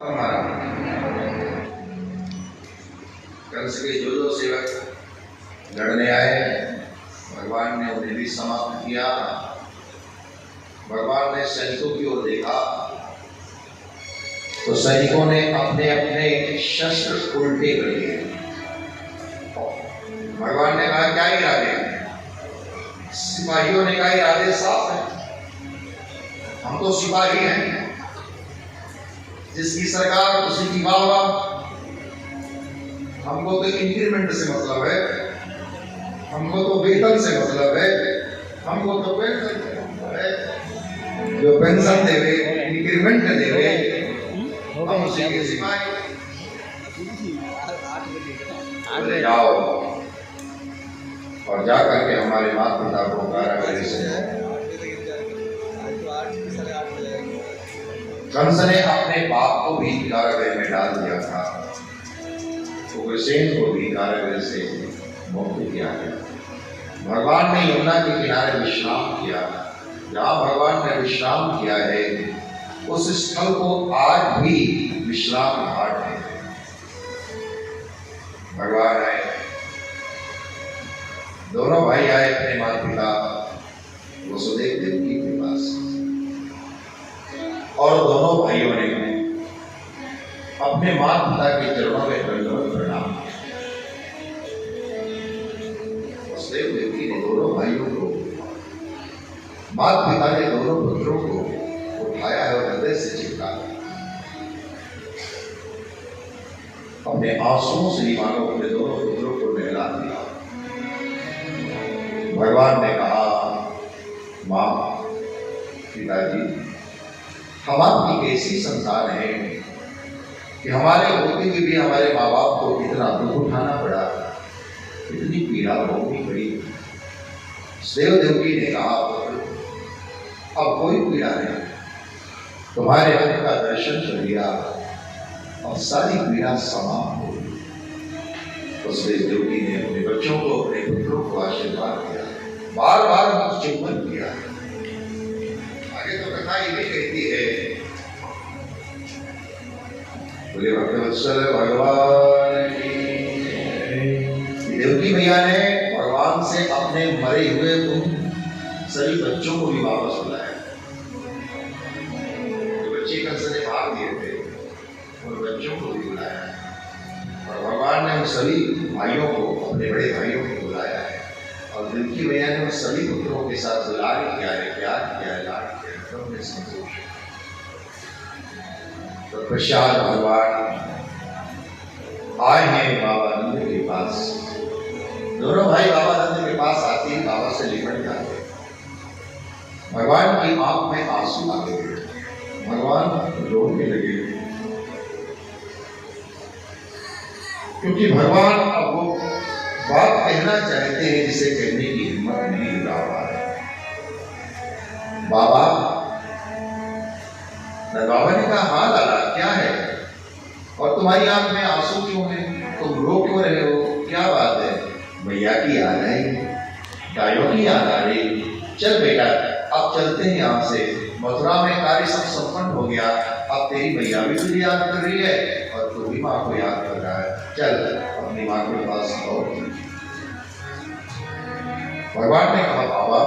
हमारा कंस के जो सेवक लड़ने आए, भगवान ने उन्हें भी समाप्त किया। भगवान ने सैनिकों की ओर देखा तो सैनिकों ने अपने अपने शस्त्र उल्टे कर दिए। भगवान ने कहा क्या इरादे? सिपाहियों ने कहा इरादे साफ है, हम तो सिपाही हैं, जिसकी सरकार उसी की वाह, हमको तो इंक्रीमेंट से मतलब है, हमको तो वेतन से मतलब है, हमको तो पेंशन से मतलब है, जो पेंशन देवे, इंक्रीमेंट देवे, हम उसी के सिपाही। बोले जाओ और जाकर के हमारे माता पिता को कारागृह से। कंस ने अपने बाप को भी कारागृह में डाल दिया था, उग्रसेन को भी कारागृह से मुक्त किया गया। भगवान ने यमुना के किनारे विश्राम किया। जहाँ भगवान ने विश्राम किया है उस स्थल को आज भी विश्राम घाट है। भगवान आए, दोनों भाई आए अपने माता पिता वसुदेव देवकी के पास, और दोनों भाइयों ने अपने माता पिता के चरणों में दंडवत प्रणाम किया। वसुदेव देवकी ने दोनों भाइयों को, माता पिता ने दोनों पुत्रों को उठाया है और हृदय से चिपका अपने आंसुओं से ही मानो अपने दोनों पुत्रों को नहला दिया। भगवान ने कहा, मां पिताजी, हम आपकी कैसी संतान है कि हमारे होते हुए भी हमारे माँ बाप को इतना दुख उठाना पड़ा, इतनी पीड़ा भोगनी पड़ी। देव देवकी ने कहा, अब कोई पीड़ा नहीं, तुम्हारे अंत का दर्शन कर लिया, अब सारी पीड़ा समाप्त हो गई। उस देव देवकी ने अपने बच्चों को, अपने पुत्रों को आशीर्वाद दिया, बार बार चुम्बन किया। आगे तो कथा ये भी कहती है, बोले भक्तवत्सल भगवान की। देवकी मैया ने भगवान से अपने मरे हुए उन सभी बच्चों को भी वापस बुलाया। जो बच्चे कंस ने भाग दिए थे उन बच्चों को भी बुलाया, और भगवान ने उन सभी भाइयों को, अपने बड़े भाइयों को बुलाया है। और देवकी मैया ने उन सभी पुत्रों के साथ लाड किया है, प्यार किया है, लाड किया है, तो उन्हें संतोष। तो प्रसाद भगवान आए हैं बाबा नंद के पास। दोनों भाई बाबा नंद के पास आते ही बाबा से लिपट जाते। भगवान की आंख में आंसू आ गए, भगवान रोने लगे, क्योंकि भगवान अब वो बात कहना चाहते हैं जिसे कहने की हिम्मत नहीं जुटा पा रहे। बाबा, बाबा ने कहा, हाँ लाला क्या है, और तुम्हारी आंख में आंसू क्यों है, तुम रो क्यों रहे हो, क्या बात है? भैया की याद आई, गायों की याद आ रही। चल बेटा, अब चलते हैं यहाँ से, मथुरा में कार्य सब संपन्न हो गया, अब तेरी भैया भी तुझे याद कर रही है और तू भी माँ को याद कर रहा है, चल अपनी माँ के पास आओ। भगवान ने कहा, बाबा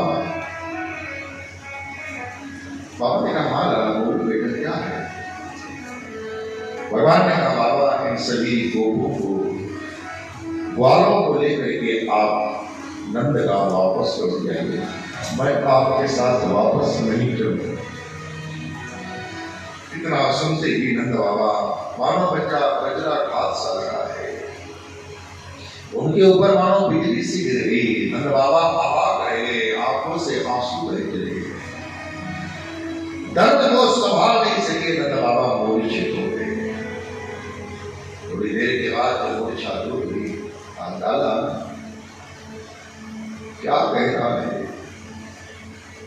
ने कहा, हाँ लाला बोल बेटा क्या है? भगवान ने कहा, बाबा इन सभी गोपों को, ग्वालों को लेकर के आप नंदगांव वापस लौट जाइए, मैं आपके साथ वापस नहीं चलूंगा। इतना सुनते ही नंद बाबा मानो बच्चा बजरा घात सा लगा है, उनके ऊपर मानो बिजली सी गिर गई। नंद बाबा अवाक रह गए, आंखों से आंसू बह चले गए, दर्द को संभाल नहीं सके। नंद बाबा मूर्छित हो गए। थोड़ी देर के बाद जब मूर्छा दूर हुई, दादा क्या कह रहा है,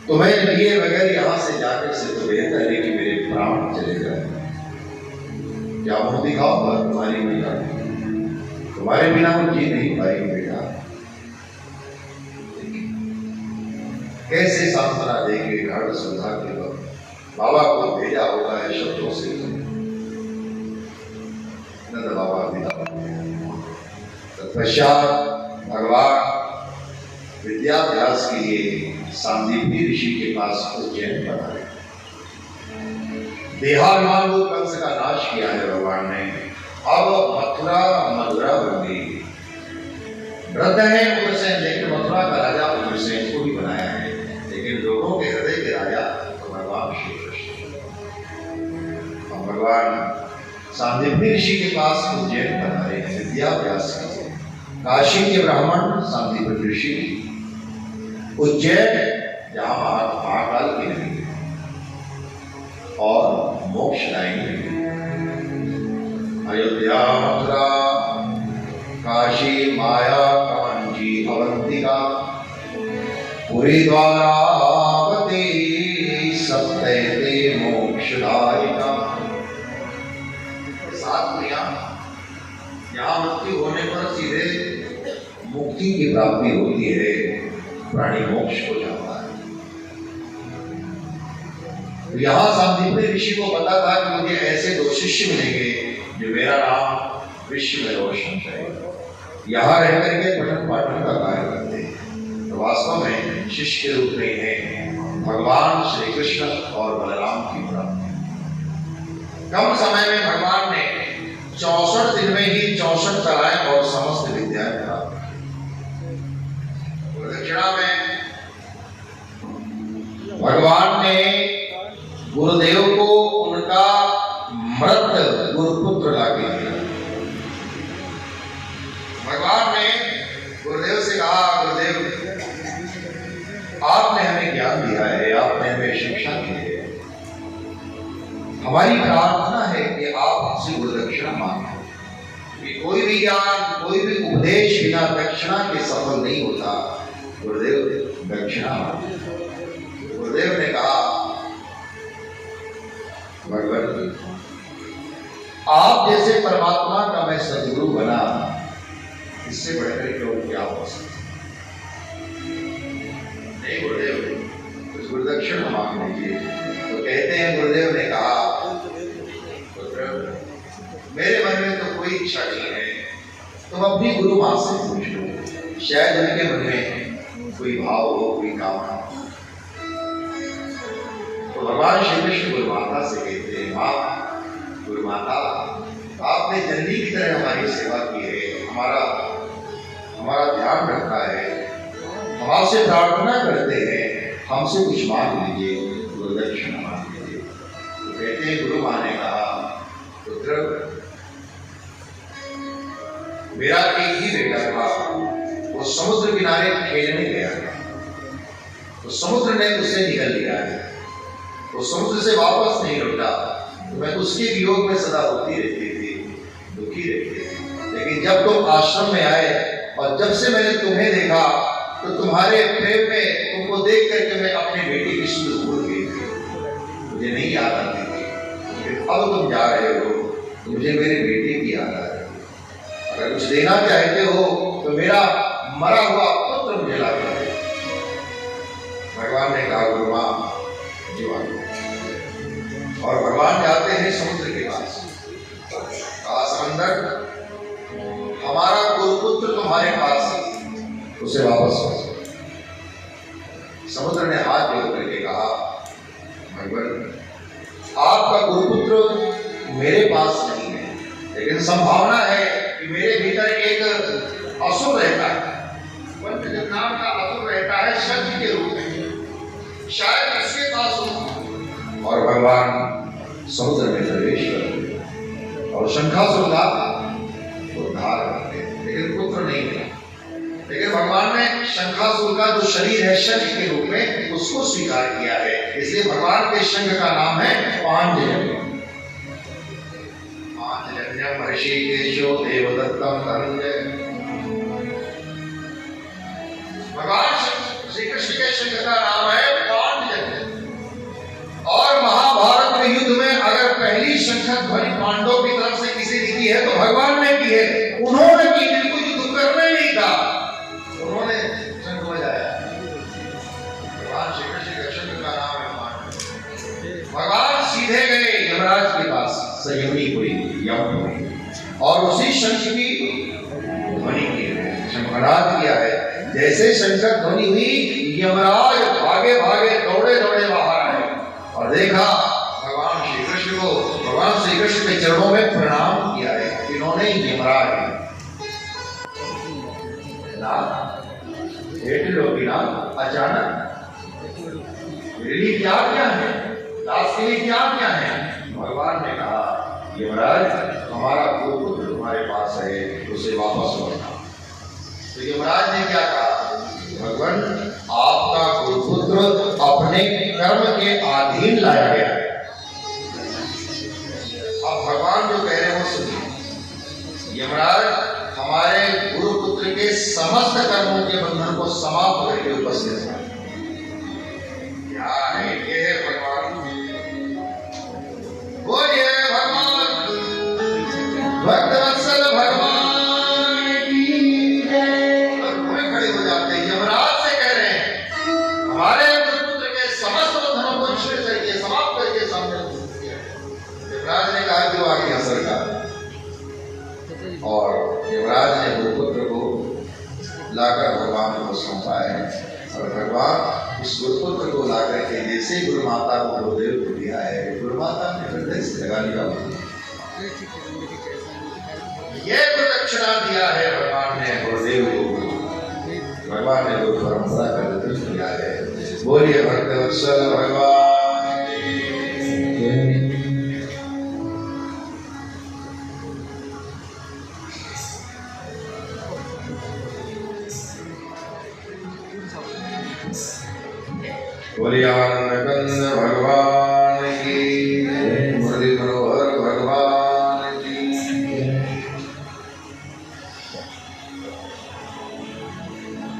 तुम्हें लिए बगैर यहां से जाकर से तो बेहतर है कि मेरे प्राण चले जाए। क्या मुंह दिखाऊंगा तुम्हारी मैया, तुम्हारे बिना वो जी नहीं पाएगी बेटा। कैसे सांत्वना देंगे घर सुधा के वक्त, बाबा को भेजा होगा है शब्दों से, तत्पश्चात भगवान विद्याभ्यास के लिए सांदीपनी ऋषि के पास उज्जैन पधारे। देहाभिमान को कंस का नाश किया है भगवान ने, अब मथुरा मधुरा बन गई। वृद्ध है उग्रसेन, लेकिन मथुरा का राजा उग्रसेन को भी बनाया है, लेकिन लोगों के हृदय के राजा तो भगवान श्री कृष्ण। अब भगवान सांदीपनी ऋषि के पास उज्जैन पधारे हैं विद्याभ्यास के लिए। काशी के ब्राह्मण सांदीपनी ऋषि, उज्जैन जहां महाकाल की नगरी और मोक्षदायिनी, अयोध्या मथुरा काशी माया कांची अवंतिका पुरी द्वारावती सप्तैते मोक्षदायिका। सात प्रिया, यहाँ मृत्यु होने पर सीधे मुक्ति की प्राप्ति होती है, प्राणी मोक्ष को जाता है। तो यहाँ सांदीपनी ऋषि को पता था कि मुझे ऐसे दो शिष्य मिलेंगे जो मेरा नाम विश्व में रोशन करेगा, यहाँ रह करके पठन पाठन का कार्य करते हैं। तो वास्तव में शिष्य के रूप में है भगवान श्री कृष्ण और बलराम की प्राप्ति। कम समय में भगवान ने 64 दिन में ही 64 कलाएं और समस्त विद्याएं प्राप्त। दक्षिणा में भगवान ने गुरुदेव को उनका मृत गुरुपुत्र लाके दिया। भगवान ने गुरुदेव से कहा, गुरुदेव आपने हमें ज्ञान दिया है, आपने हमें शिक्षा दी है, हमारी प्रार्थना है कि आप हमसे गुरुदक्षिणा मांगे। कि कोई भी ज्ञान, कोई भी उपदेश बिना दक्षिणा के सफल नहीं होता। गुरुदेव दक्षिणा मांगे। गुरुदेव ने कहा, भगवान आप जैसे परमात्मा का मैं सदगुरु बना, इससे बढ़कर के क्या हो सकता? नहीं गुरुदेव, कुछ गुरुदक्षिणा मांग लीजिए। तो कहते हैं गुरुदेव ने कहा, मेरे मन में तो कोई इच्छा नहीं है, तुम अपनी गुरु मां से पूछ लो, शायद उनके मन में कोई भाव हो, कोई कामना। तो भगवान श्री कृष्ण गुरु माता से कहते हैं, मां गुरु माता आपने जननी की तरह हमारी सेवा की है, हमारा ध्यान रखा है, हम आपसे प्रार्थना करते हैं, हमसे कुछ मांग लीजिए, गुरुदक्षिणा मांग लीजिए। तो कहते हैं गुरु मां ने कहा, पुत्र मेरा एक ही बेटा था, वो समुद्र किनारे खेलने गया है, तो समुद्र ने उसे निगल लिया है, वो समुद्र से वापस नहीं लौटा, तो मैं उसके वियोग में सदा रोती रहती थी, दुखी रहती थी। लेकिन जब तुम आश्रम में आए और जब से मैंने तुम्हें देखा, तो तुम्हारे प्रेम में तुमको देख करके मैं अपनी बेटी की सुध भूल गई थी, मुझे नहीं याद आती थी। अब तुम जा रहे हो तो मुझे मेरी बेटी की याद आ रही है। अगर कुछ देना चाहते हो तो मेरा मरा हुआ पुत्र मुझे ला कर दे। भगवान ने कहा, गुरु मां जीवन। और भगवान जाते हैं समुद्र के पास। कहा, समंदर हमारा गुरुपुत्र तुम्हारे पास है, उसे वापस लो। समुद्र ने हाथ जोड़ करके कहा, भगवान आपका गुरुपुत्र मेरे पास नहीं है, लेकिन संभावना है कि मेरे भीतर एक असुर रहता है, पंचजन नाम का असुर रहता है शक्ति के रूप में, शायद इसके पास हो। और भगवान समुद्र में प्रवेश करते और शंखासुर का उद्धार करते, लेकिन पुत्र नहीं मिला। लेकिन भगवान ने शंखासुर का जो शरीर है शंख के रूप में, उसको स्वीकार किया है, इसलिए भगवान के शंख का नाम है पांचजन्य। पांचजन्यम ऋषिकेशो देवदत्तम धनंजय। भगवान श्री कृष्ण के शंख का नाम है पांचजन्य। और महाभारत के युद्ध में अगर पहली शंख ध्वनि पांडवों की तरफ से किसी ने की है तो भगवान ने की है। उन्होंने की, बिल्कुल युद्ध करना ही नहीं था, उन्होंने शंख बजाया। भगवान श्री कृष्ण के शंख का नाम है पांचजन्य। भगवान सीधे गए यमराज के पास, संयमी हुई, यम हुई। और उसी शंख की ध्वनि की है, शंखनाद किया है। जैसे शंकर ध्वनि हुई, यमराज भागे भागे दौड़े दौड़े बाहर आए और देखा भगवान श्री कृष्ण को। भगवान श्री कृष्ण के चरणों में प्रणाम किया है। इन्होंने यमराज अचानक मेरे लिए क्या क्या है, दास के लिए क्या क्या है? भगवान ने कहा, यमराज हमारा पुत्र तुम्हारे पास है, उसे वापस लौटा। तो यमराज ने क्या कहा, भगवान आपका गुरुपुत्र अपने कर्म के अधीन लाया गया है। अब भगवान जो कह रहे हैं वो सुनिए। यमराज हमारे गुरुपुत्र के समस्त कर्मों के बंधन को समाप्त करके उपस्थित है। क्या है ये? भगवान बोलिए, भगवान भक्तवत्सल भगवान की जय। खड़े हो जाते हैं, यमराज से कह रहे हैं हमारे गुरुपुत्र के समस्त बंधनों को छेड़ करके समाप्त करके सामने। यमराज ने कहा कि वो आ गया सरकार। और युवराज ने गुरुपुत्र को लाकर भगवान को सौंपा है। और भगवान इस गुरुपुत्र को लाकर के जैसे गुरु माता को गुरुदेव को दिया है, गुरु माता ने हृदय से लगा लिया। ये प्रदक्षिणा दिया है भगवान ने गुरुदेव को। भगवान ने गुरु परंपरा का जतन किया है। बोलिए भक्तवत्सल भगवान। बोलिए आनंद कंद भगवान की